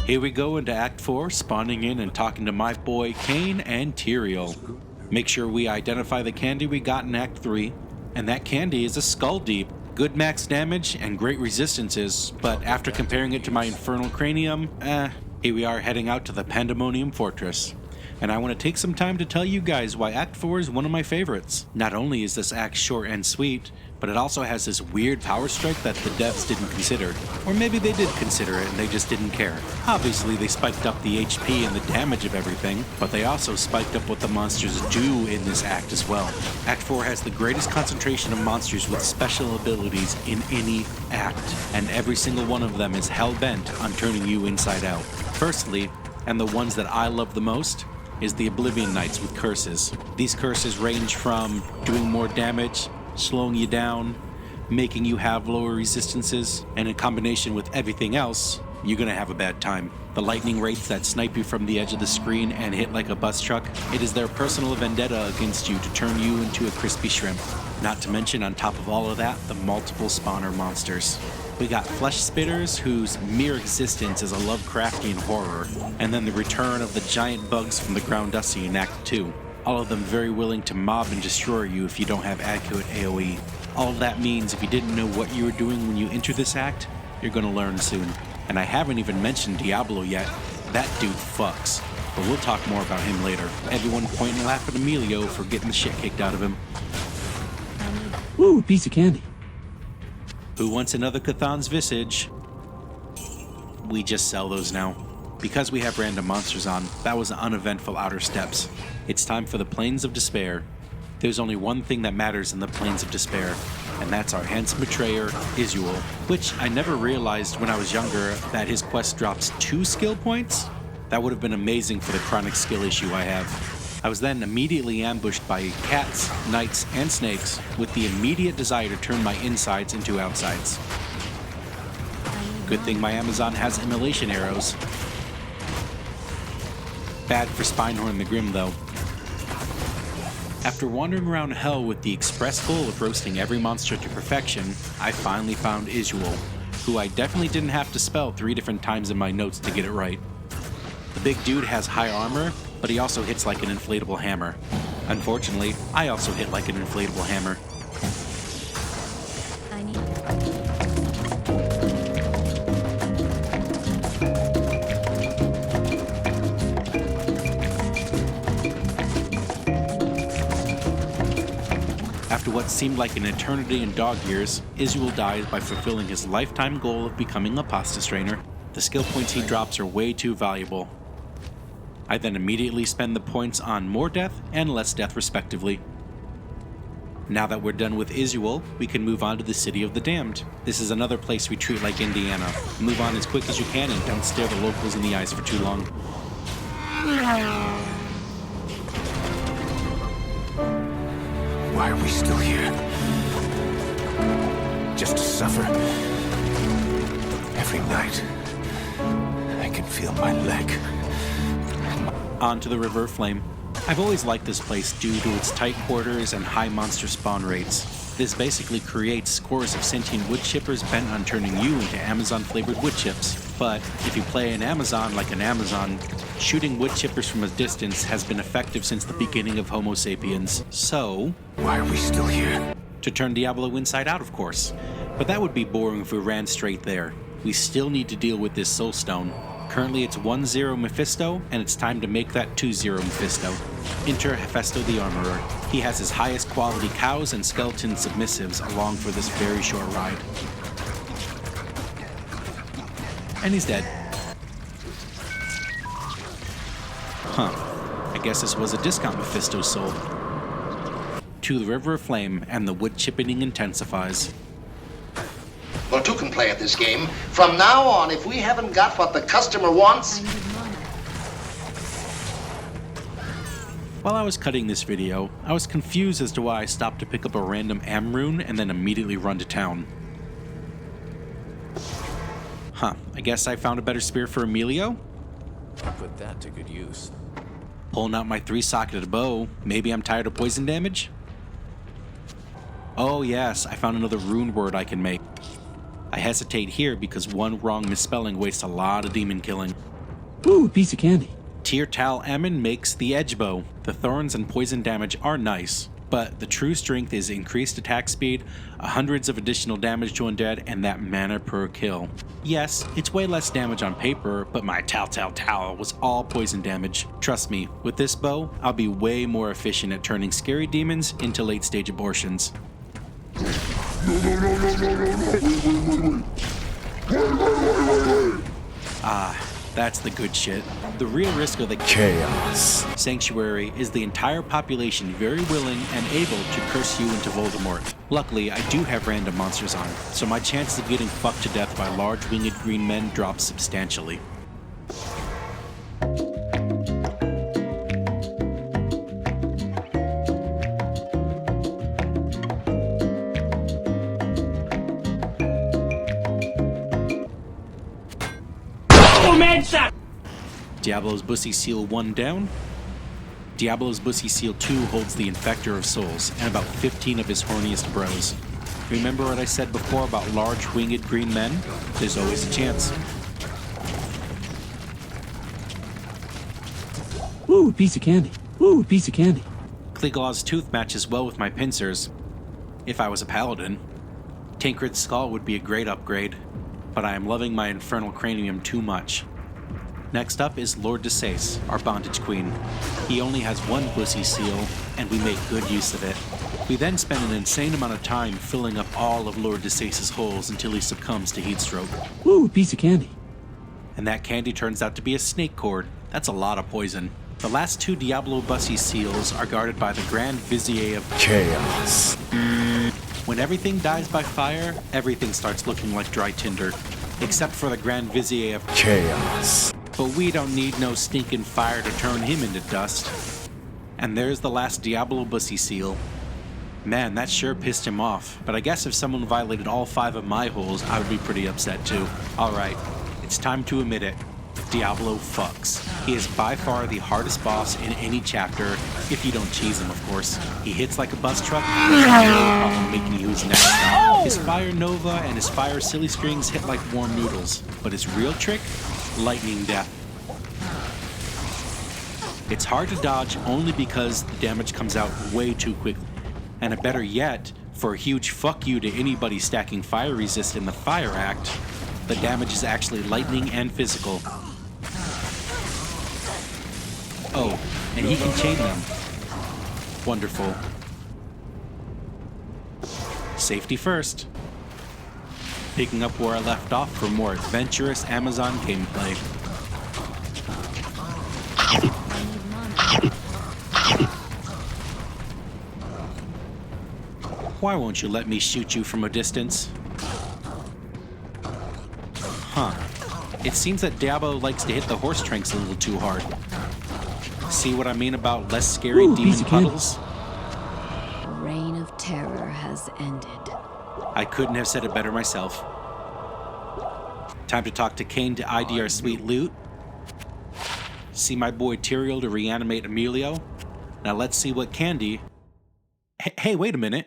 Here we go into Act 4, spawning in and talking to my boy Cain and Tyrael. Make sure we identify the candy we got in Act 3, and that candy is a Skull Deep. Good max damage and great resistances, but after comparing it to my Infernal Cranium, here we are heading out to the Pandemonium Fortress. And I want to take some time to tell you guys why Act 4 is one of my favorites. Not only is this act short and sweet, but it also has this weird power strike that the devs didn't consider. Or maybe they did consider it and they just didn't care. Obviously they spiked up the HP and the damage of everything, but they also spiked up what the monsters do in this act as well. Act 4 has the greatest concentration of monsters with special abilities in any act, and every single one of them is hell-bent on turning you inside out. Firstly, and the ones that I love the most, is the Oblivion Knights with curses. These curses range from doing more damage, slowing you down, making you have lower resistances, and in combination with everything else, you're gonna have a bad time. The lightning wraiths that snipe you from the edge of the screen and hit like a bus truck, it is their personal vendetta against you to turn you into a crispy shrimp. Not to mention, on top of all of that, the multiple spawner monsters. We got flesh spitters, whose mere existence is a Lovecraftian horror, and then the return of the giant bugs from the ground bussy in Act 2. All of them very willing to mob and destroy you if you don't have accurate AoE. All of that means if you didn't know what you were doing when you entered this act, you're gonna learn soon. And I haven't even mentioned Diablo yet. That dude fucks. But we'll talk more about him later. Everyone point and laugh at Emilio for getting the shit kicked out of him. Ooh, piece of candy. Who wants another Cthulhu's Visage? We just sell those now. Because we have random monsters on, that was uneventful outer steps. It's time for the Plains of Despair. There's only one thing that matters in the Plains of Despair, and that's our handsome betrayer, Isuel, which I never realized when I was younger that his quest drops 2 skill points? That would have been amazing for the chronic skill issue I have. I was then immediately ambushed by cats, knights, and snakes with the immediate desire to turn my insides into outsides. Good thing my Amazon has immolation arrows. Bad for Spinehorn the Grim though. After wandering around hell with the express goal of roasting every monster to perfection, I finally found Isuel, who I definitely didn't have to spell 3 different times in my notes to get it right. The big dude has high armor, but he also hits like an inflatable hammer. Unfortunately, I also hit like an inflatable hammer. After what seemed like an eternity in dog years, Isuel dies by fulfilling his lifetime goal of becoming a pasta strainer. The skill points he drops are way too valuable. I then immediately spend the points on more death and less death respectively. Now that we're done with Isuel, we can move on to the City of the Damned. This is another place we treat like Indiana. Move on as quick as you can and don't stare the locals in the eyes for too long. Why are we still here? Just to suffer? Every night, I can feel my leg. On to the River of Flame. I've always liked this place due to its tight quarters and high monster spawn rates. This basically creates scores of sentient wood chippers bent on turning you into Amazon-flavored wood chips. But if you play an Amazon like an Amazon, shooting wood chippers from a distance has been effective since the beginning of Homo sapiens. So, why are we still here? To turn Diablo inside out, of course. But that would be boring if we ran straight there. We still need to deal with this soul stone. Currently it's 1-0 Mephisto, and it's time to make that 2-0 Mephisto. Enter Hephasto the Armorer. He has his highest quality cows and skeleton submissives along for this very short ride. And he's dead. Huh. I guess this was a discount Mephisto sold. To the River of Flame, and the wood chipping intensifies. Well, two can play at this game. From now on, if we haven't got what the customer wants... While I was cutting this video, I was confused as to why I stopped to pick up a random Am rune and then immediately run to town. Huh, I guess I found a better spear for Emilio? Put that to good use. Pulling out my 3-socketed bow, maybe I'm tired of poison damage? Oh yes, I found another rune word I can make. I hesitate here because one wrong misspelling wastes a lot of demon killing. Ooh, piece of candy. Tirtal Ammon makes the edge bow. The thorns and poison damage are nice, but the true strength is increased attack speed, hundreds of additional damage to undead, and that mana per kill. Yes, it's way less damage on paper, but my Tal was all poison damage. Trust me, with this bow, I'll be way more efficient at turning scary demons into late stage abortions. That's the good shit. The real risk of the Chaos. Sanctuary is the entire population very willing and able to curse you into Voldemort. Luckily, I do have random monsters on, so my chances of getting fucked to death by large winged green men drop substantially. Diablo's Bussy Seal 1 down. Diablo's Bussy Seal 2 holds the Infector of Souls and about 15 of his horniest bros. Remember what I said before about large winged green men? There's always a chance. Ooh, piece of candy. Ooh, piece of candy. Kleeglaw's Tooth matches well with my pincers. If I was a paladin. Tancred's Skull would be a great upgrade, but I am loving my Infernal Cranium too much. Next up is Lord Desace, our bondage queen. He only has one Bussy Seal, and we make good use of it. We then spend an insane amount of time filling up all of Lord Desace's holes until he succumbs to heat stroke. Ooh, piece of candy. And that candy turns out to be a snake cord. That's a lot of poison. The last two Diablo Bussy Seals are guarded by the Grand Vizier of Chaos. When everything dies by fire, everything starts looking like dry tinder. Except for the Grand Vizier of Chaos. But we don't need no stinking fire to turn him into dust. And there's the last Diablo Bussy Seal. Man, that sure pissed him off, but I guess if someone violated all 5 of my holes, I would be pretty upset too. Alright, it's time to admit it. Diablo fucks. He is by far the hardest boss in any chapter, if you don't cheese him, of course. He hits like a bus truck, but has no problem making you his next stop. His Fire Nova and his Fire Silly Strings hit like warm noodles, but his real trick? Lightning Death. It's hard to dodge only because the damage comes out way too quickly. And better yet, for a huge fuck you to anybody stacking fire resist in the Fire Act, the damage is actually lightning and physical. Oh, and he can chain them. Wonderful. Safety first. Picking up where I left off for more adventurous Amazon gameplay. Why won't you let me shoot you from a distance? Huh. It seems that Diablo likes to hit the horse tranks a little too hard. See what I mean about less scary demon puddles? The reign of terror has ended. I couldn't have said it better myself. Time to talk to Kane to ID our sweet loot. See my boy Tyrael to reanimate Emilio. Now let's see what candy... Hey, wait a minute.